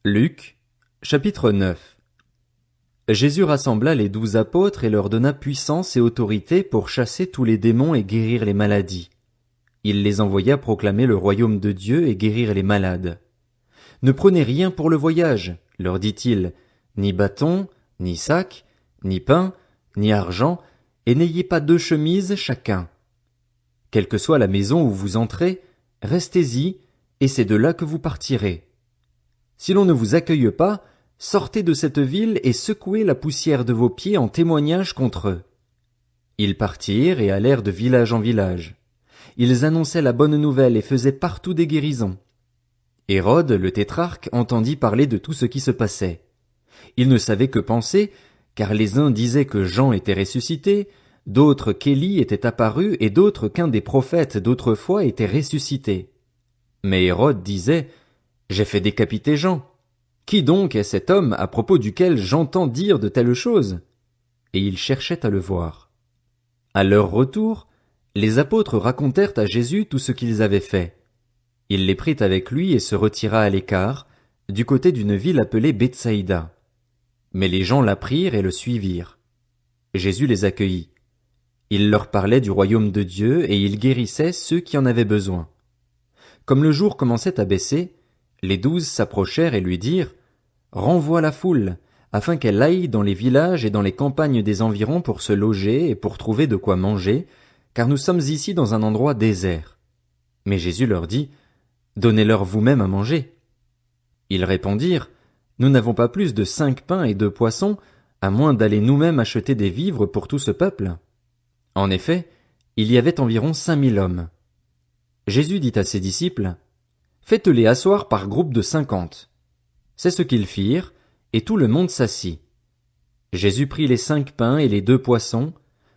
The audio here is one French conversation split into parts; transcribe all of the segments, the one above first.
Luc, chapitre 9. Jésus rassembla les 12 apôtres et leur donna puissance et autorité pour chasser tous les démons et guérir les maladies. Il les envoya proclamer le royaume de Dieu et guérir les malades. Ne prenez rien pour le voyage, leur dit-il, ni bâton, ni sac, ni pain, ni argent, et n'ayez pas 2 chemises chacun. Quelle que soit la maison où vous entrez, restez-y, et c'est de là que vous partirez. Si l'on ne vous accueille pas, sortez de cette ville et secouez la poussière de vos pieds en témoignage contre eux. Ils partirent et allèrent de village en village. Ils annonçaient la bonne nouvelle et faisaient partout des guérisons. Hérode, le tétrarque, entendit parler de tout ce qui se passait. Il ne savait que penser, car les uns disaient que Jean était ressuscité, d'autres qu'Élie était apparu et d'autres qu'un des prophètes d'autrefois était ressuscité. Mais Hérode disait: J'ai fait décapiter Jean. Qui donc est cet homme à propos duquel j'entends dire de telles choses? Et il cherchait à le voir. À leur retour, les apôtres racontèrent à Jésus tout ce qu'ils avaient fait. Il les prit avec lui et se retira à l'écart, du côté d'une ville appelée Bethsaïda. Mais les gens l'apprirent et le suivirent. Jésus les accueillit. Il leur parlait du royaume de Dieu et il guérissait ceux qui en avaient besoin. Comme le jour commençait à baisser, les 12 s'approchèrent et lui dirent: Renvoie la foule, afin qu'elle aille dans les villages et dans les campagnes des environs pour se loger et pour trouver de quoi manger, car nous sommes ici dans un endroit désert. Mais Jésus leur dit: Donnez-leur vous-même à manger. Ils répondirent: Nous n'avons pas plus de 5 pains et 2 poissons, à moins d'aller nous-mêmes acheter des vivres pour tout ce peuple. En effet, il y avait environ 5000 hommes. Jésus dit à ses disciples: Faites-les asseoir par groupe de 50. C'est ce qu'ils firent, et tout le monde s'assit. Jésus prit les 5 pains et les 2 poissons,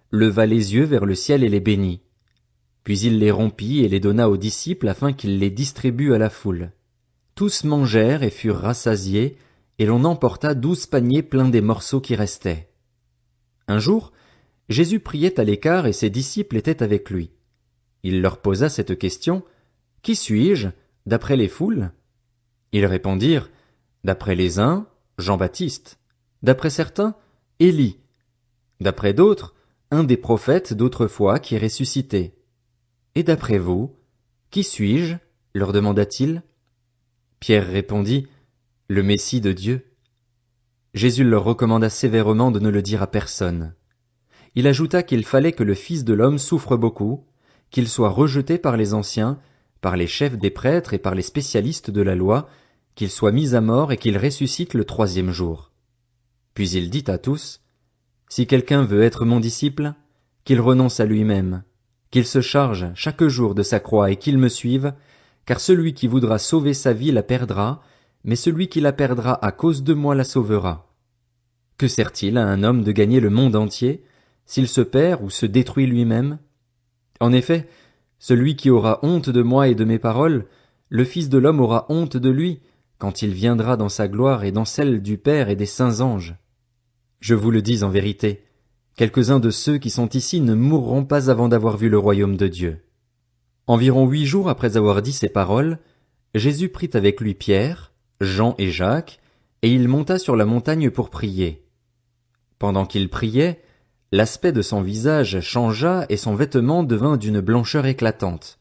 leva les yeux vers le ciel et les bénit. Puis il les rompit et les donna aux disciples afin qu'ils les distribuent à la foule. Tous mangèrent et furent rassasiés, et l'on emporta 12 paniers pleins des morceaux qui restaient. Un jour, Jésus priait à l'écart et ses disciples étaient avec lui. Il leur posa cette question: Qui suis-je, d'après les foules? Ils répondirent: D'après les uns, Jean-Baptiste; d'après certains, Élie; d'après d'autres, un des prophètes d'autrefois qui est ressuscité. Et d'après vous, qui suis-je? Leur demanda-t-il. Pierre répondit: Le Messie de Dieu. Jésus leur recommanda sévèrement de ne le dire à personne. Il ajouta qu'il fallait que le Fils de l'homme souffre beaucoup, qu'il soit rejeté par les anciens, par les chefs des prêtres et par les spécialistes de la loi, qu'il soit mis à mort et qu'il ressuscite le 3e jour. Puis il dit à tous: Si quelqu'un veut être mon disciple, qu'il renonce à lui-même, qu'il se charge chaque jour de sa croix et qu'il me suive, car celui qui voudra sauver sa vie la perdra, mais celui qui la perdra à cause de moi la sauvera. Que sert-il à un homme de gagner le monde entier, s'il se perd ou se détruit lui-même? En effet, celui qui aura honte de moi et de mes paroles, le Fils de l'homme aura honte de lui, quand il viendra dans sa gloire et dans celle du Père et des saints anges. Je vous le dis en vérité, quelques-uns de ceux qui sont ici ne mourront pas avant d'avoir vu le royaume de Dieu. Environ 8 jours après avoir dit ces paroles, Jésus prit avec lui Pierre, Jean et Jacques, et il monta sur la montagne pour prier. Pendant qu'il priait, l'aspect de son visage changea et son vêtement devint d'une blancheur éclatante.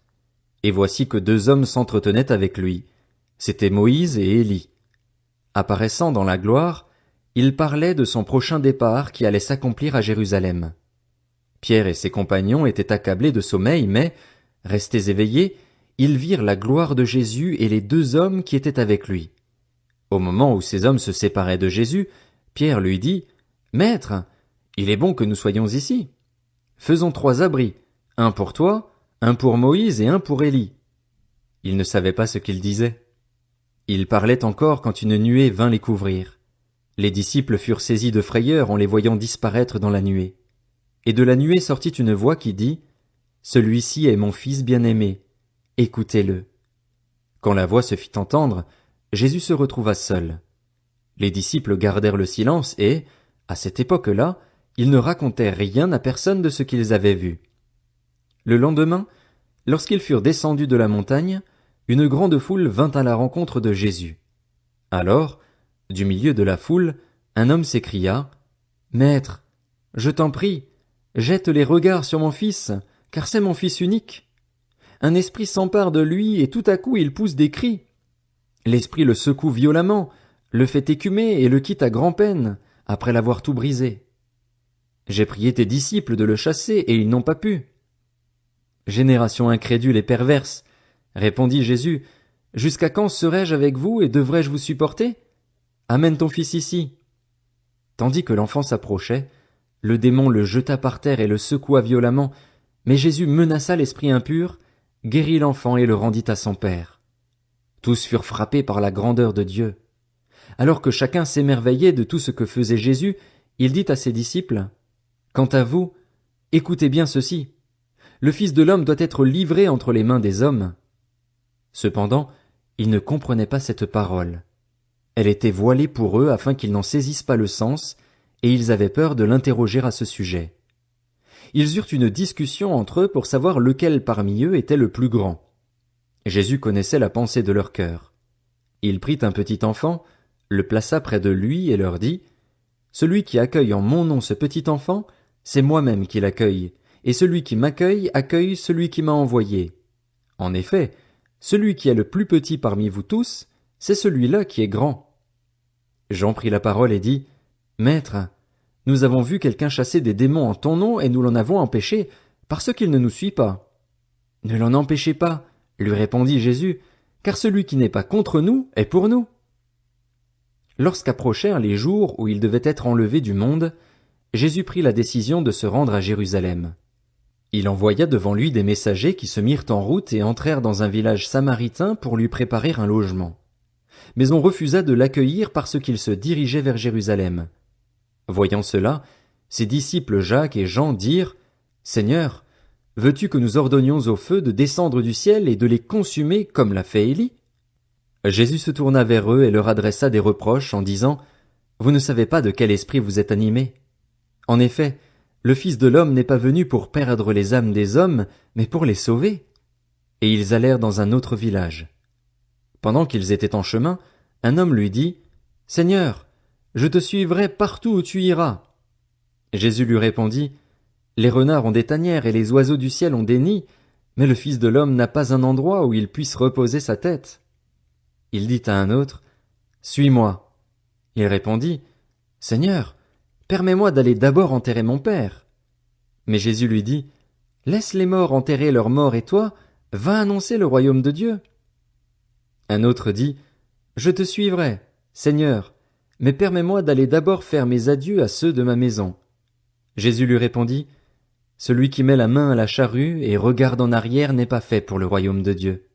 Et voici que 2 hommes s'entretenaient avec lui. C'étaient Moïse et Élie. Apparaissant dans la gloire, il parlait de son prochain départ qui allait s'accomplir à Jérusalem. Pierre et ses compagnons étaient accablés de sommeil, mais, restés éveillés, ils virent la gloire de Jésus et les 2 hommes qui étaient avec lui. Au moment où ces hommes se séparaient de Jésus, Pierre lui dit: Maître, il est bon que nous soyons ici. Faisons 3 abris, un pour toi, un pour Moïse et un pour Élie. Il ne savait pas ce qu'il disait. Il parlait encore quand une nuée vint les couvrir. Les disciples furent saisis de frayeur en les voyant disparaître dans la nuée. Et de la nuée sortit une voix qui dit: Celui-ci est mon fils bien-aimé, écoutez-le. Quand la voix se fit entendre, Jésus se retrouva seul. Les disciples gardèrent le silence et, à cette époque-là, ils ne racontaient rien à personne de ce qu'ils avaient vu. Le lendemain, lorsqu'ils furent descendus de la montagne, une grande foule vint à la rencontre de Jésus. Alors, du milieu de la foule, un homme s'écria, « Maître, je t'en prie, jette les regards sur mon fils, car c'est mon fils unique. Un esprit s'empare de lui et tout à coup il pousse des cris. L'esprit le secoue violemment, le fait écumer et le quitte à grand-peine, après l'avoir tout brisé. J'ai prié tes disciples de le chasser et ils n'ont pas pu. » Génération incrédule et perverse, répondit Jésus, jusqu'à quand serai-je avec vous et devrais-je vous supporter? Amène ton fils ici. Tandis que l'enfant s'approchait, le démon le jeta par terre et le secoua violemment, mais Jésus menaça l'esprit impur, guérit l'enfant et le rendit à son père. Tous furent frappés par la grandeur de Dieu. Alors que chacun s'émerveillait de tout ce que faisait Jésus, il dit à ses disciples, « Quant à vous, écoutez bien ceci. Le Fils de l'homme doit être livré entre les mains des hommes. » Cependant, ils ne comprenaient pas cette parole. Elle était voilée pour eux afin qu'ils n'en saisissent pas le sens, et ils avaient peur de l'interroger à ce sujet. Ils eurent une discussion entre eux pour savoir lequel parmi eux était le plus grand. Jésus connaissait la pensée de leur cœur. Il prit un petit enfant, le plaça près de lui et leur dit, « Celui qui accueille en mon nom ce petit enfant, c'est moi-même qui l'accueille, et celui qui m'accueille accueille celui qui m'a envoyé. En effet, celui qui est le plus petit parmi vous tous, c'est celui-là qui est grand. » Jean prit la parole et dit, « Maître, nous avons vu quelqu'un chasser des démons en ton nom et nous l'en avons empêché, parce qu'il ne nous suit pas. » « Ne l'en empêchez pas, lui répondit Jésus, car celui qui n'est pas contre nous est pour nous. » Lorsqu'approchèrent les jours où il devait être enlevé du monde, Jésus prit la décision de se rendre à Jérusalem. Il envoya devant lui des messagers qui se mirent en route et entrèrent dans un village samaritain pour lui préparer un logement. Mais on refusa de l'accueillir parce qu'il se dirigeait vers Jérusalem. Voyant cela, ses disciples Jacques et Jean dirent, « Seigneur, veux-tu que nous ordonnions au feu de descendre du ciel et de les consumer comme l'a fait Élie ?» Jésus se tourna vers eux et leur adressa des reproches en disant, « Vous ne savez pas de quel esprit vous êtes animés. En effet, le Fils de l'homme n'est pas venu pour perdre les âmes des hommes, mais pour les sauver. » Et ils allèrent dans un autre village. Pendant qu'ils étaient en chemin, un homme lui dit, « Seigneur, je te suivrai partout où tu iras. » Jésus lui répondit, « Les renards ont des tanières et les oiseaux du ciel ont des nids, mais le Fils de l'homme n'a pas un endroit où il puisse reposer sa tête. » Il dit à un autre, « Suis-moi. » Il répondit, « Seigneur, permets-moi d'aller d'abord enterrer mon père. » Mais Jésus lui dit, « Laisse les morts enterrer leurs morts et toi, va annoncer le royaume de Dieu. » Un autre dit, « Je te suivrai, Seigneur, mais permets-moi d'aller d'abord faire mes adieux à ceux de ma maison. » Jésus lui répondit, « Celui qui met la main à la charrue et regarde en arrière n'est pas fait pour le royaume de Dieu. »